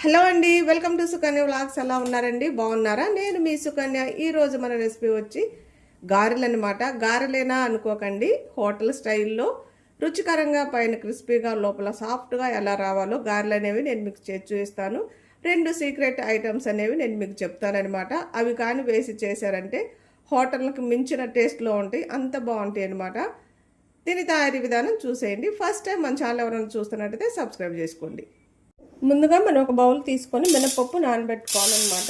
Hello అండి, welcome to Sukanya vlogs. ఎలా ఉన్నారండి? బాగున్నారా? నేను మీ సుకన్య. ఈరోజు మన రెసిపీ వచ్చి గారెలు అనమాట. గారెలేనా అనుకోకండి, హోటల్ స్టైల్లో రుచికరంగా పైన క్రిస్పీగా లోపల సాఫ్ట్గా ఎలా రావాలో గారెలు అనేవి నేను మీకు చేసి చూపిస్తాను. 2 సీక్రెట్ ఐటమ్స్ అనేవి నేను మీకు చెప్తానమాట. అవి కానీ వేసి చేశారంటే హోటల్కి మించిన టేస్ట్లో ఉంటాయి, అంత బాగుంటాయి అనమాట. దీని తయారీ విధానం చూసేయండి. ఫస్ట్ టైం మన ఛానల్ ఎవరైనా చూస్తున్నట్టయితే సబ్స్క్రైబ్ చేసుకోండి. ముందుగా మనం ఒక బౌల్ తీసుకొని మినపప్పు నానబెట్టుకోవాలన్నమాట.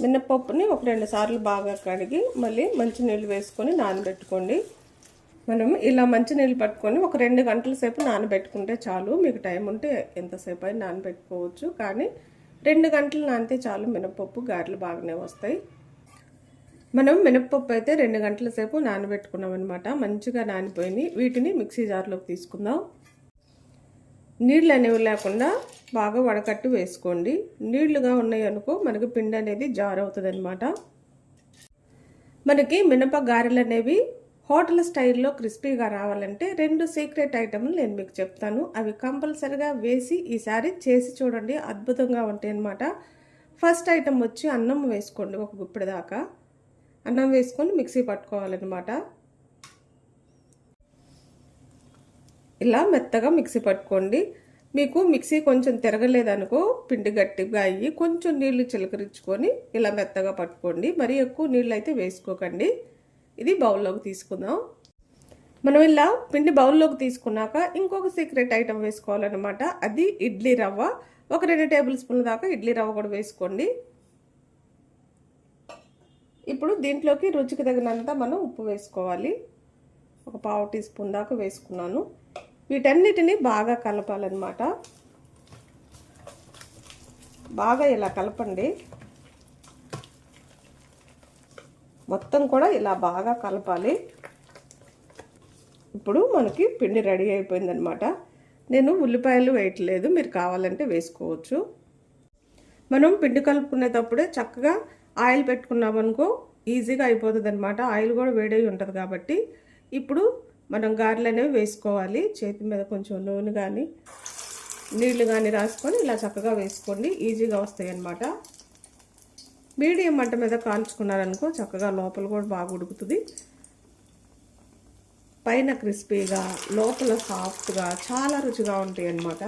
మినపప్పుని ఒక 2 సార్లు బాగా కడిగి మళ్ళీ మంచినీళ్ళు వేసుకొని నానబెట్టుకోండి. మనం ఇలా మంచినీళ్ళు పట్టుకొని ఒక 2 గంటల సేపు నానబెట్టుకుంటే చాలు. మీకు టైం ఉంటే ఎంతసేపు అయినా నానబెట్టుకోవచ్చు, కానీ 2 గంటలు నానితే చాలు. మినపప్పు గారెలు బాగానే వస్తాయి. మనం మినపప్పు అయితే 2 గంటల సేపు నానబెట్టుకున్నాం అనమాట. మంచిగా నానిపోయింది. వీటిని మిక్సీ జార్లోకి తీసుకుందాం. నీళ్ళు అనేవి లేకుండా బాగా వడకట్టు వేసుకోండి. నీళ్లుగా ఉన్నాయి అనుకో మనకి పిండి అనేది జార్ అవుతుంది అనమాట. మనకి మినప గారెలు అనేవి హోటల్ స్టైల్లో క్రిస్పీగా రావాలంటే 2 సీక్రెట్ ఐటమ్లు నేను మీకు చెప్తాను. అవి కంపల్సరిగా వేసి ఈసారి చేసి చూడండి, అద్భుతంగా ఉంటాయి అన్నమాట. ఫస్ట్ ఐటమ్ వచ్చి అన్నం వేసుకోండి. ఒక గుప్పెడు దాకా అన్నం వేసుకొని మిక్సీ పట్టుకోవాలన్నమాట. ఇలా మెత్తగా మిక్సీ పట్టుకోండి. మీకు మిక్సీ కొంచెం తిరగలేదనుకో పిండి గట్టిగా అయ్యి కొంచెం నీళ్లు చిలకరించుకొని ఇలా మెత్తగా పట్టుకోండి. మరీ ఎక్కువ నీళ్ళు అయితే వేసుకోకండి. ఇది బౌల్లోకి తీసుకుందాం. మనం ఇలా పిండి బౌల్లోకి తీసుకున్నాక ఇంకొక సీక్రెట్ ఐటమ్ వేసుకోవాలన్నమాట. అది ఇడ్లీ రవ్వ. ఒక 2 టేబుల్ స్పూన్ల దాకా ఇడ్లీ రవ్వ కూడా వేసుకోండి. ఇప్పుడు దీంట్లోకి రుచికి తగినంత మనం ఉప్పు వేసుకోవాలి. ఒక 1/2 టీ స్పూన్ దాకా వేసుకున్నాను. వీటన్నిటిని బాగా కలపాలన్నమాట. బాగా ఇలా కలపండి. మొత్తం కూడా ఇలా బాగా కలపాలి. ఇప్పుడు మనకి పిండి రెడీ అయిపోయిందనమాట. నేను ఉల్లిపాయలు వేయట్లేదు, మీరు కావాలంటే వేసుకోవచ్చు. మనం పిండి కలుపుకునేటప్పుడే చక్కగా ఆయిల్ పెట్టుకున్నామనుకో ఈజీగా అయిపోతుంది అనమాట. ఆయిల్ కూడా వేడై ఉంటుంది కాబట్టి ఇప్పుడు మనం గారెలు అనేవి వేసుకోవాలి. చేతి మీద కొంచెం నూనె కానీ నీళ్లు కానీ రాసుకొని ఇలా చక్కగా వేసుకోండి, ఈజీగా వస్తాయి అన్నమాట. మీడియం మంట మీద కాల్చుకున్నారనుకో చక్కగా లోపల కూడా బాగా ఉడుకుతుంది. పైన క్రిస్పీగా లోపల సాఫ్ట్గా చాలా రుచిగా ఉంటాయి అన్నమాట.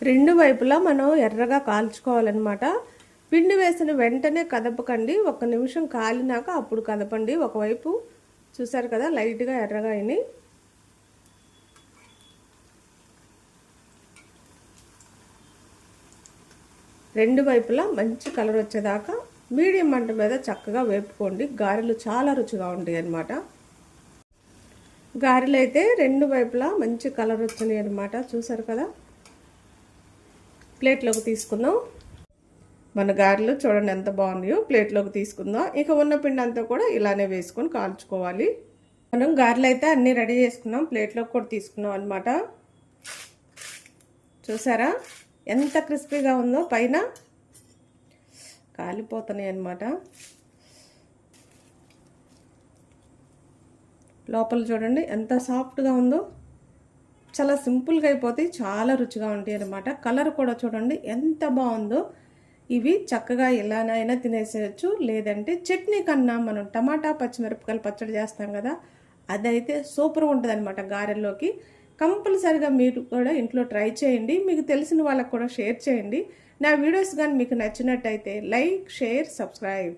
2 వైపులా మనం ఎర్రగా కాల్చుకోవాలన్నమాట. పిండి వేసిన వెంటనే కదపకండి. 1 నిమిషం కాలినాక అప్పుడు కదపండి. ఒకవైపు చూసారు కదా లైట్గా ఎర్రగా అయినాయి. రెండు వైపులా మంచి కలర్ వచ్చేదాకా మీడియం మంట మీద చక్కగా వేపుకోండి. గారెలు చాలా రుచిగా ఉంటాయి అన్నమాట. గారెలు అయితే 2 వైపులా మంచి కలర్ వచ్చినాయి అన్నమాట. చూసారు కదా. ప్లేట్లోకి తీసుకుందాం. మన గారెలు చూడండి ఎంత బాగున్నాయో. ప్లేట్లోకి తీసుకుందాం. ఇక ఉన్న పిండి అంతా కూడా ఇలానే వేసుకొని కాల్చుకోవాలి. మనం గారెలు అయితే అన్నీ రెడీ చేసుకున్నాం. ప్లేట్లోకి కూడా తీసుకున్నాం అనమాట. చూసారా ఎంత క్రిస్పీగా ఉందో, పైన కాలిపోతున్నాయి అన్నమాట. లోపల చూడండి ఎంత సాఫ్ట్గా ఉందో. చాలా సింపుల్గా అయిపోతాయి, చాలా రుచిగా ఉంటాయి అన్నమాట. కలర్ కూడా చూడండి ఎంత బాగుందో. ఇవి చక్కగా ఎలానైనా తినేసేయచ్చు, లేదంటే చట్నీ కన్నా మనం టమాటా పచ్చిమిరపకాయలు పచ్చడి చేస్తాం కదా, అదైతే సూపర్గా ఉంటుంది అనమాట గారెల్లోకి. కంపల్సరిగా మీరు కూడా ఇంట్లో ట్రై చేయండి. మీకు తెలిసిన వాళ్ళకు కూడా షేర్ చేయండి. నా వీడియోస్ కానీ మీకు నచ్చినట్టయితే లైక్, షేర్, సబ్స్క్రైబ్.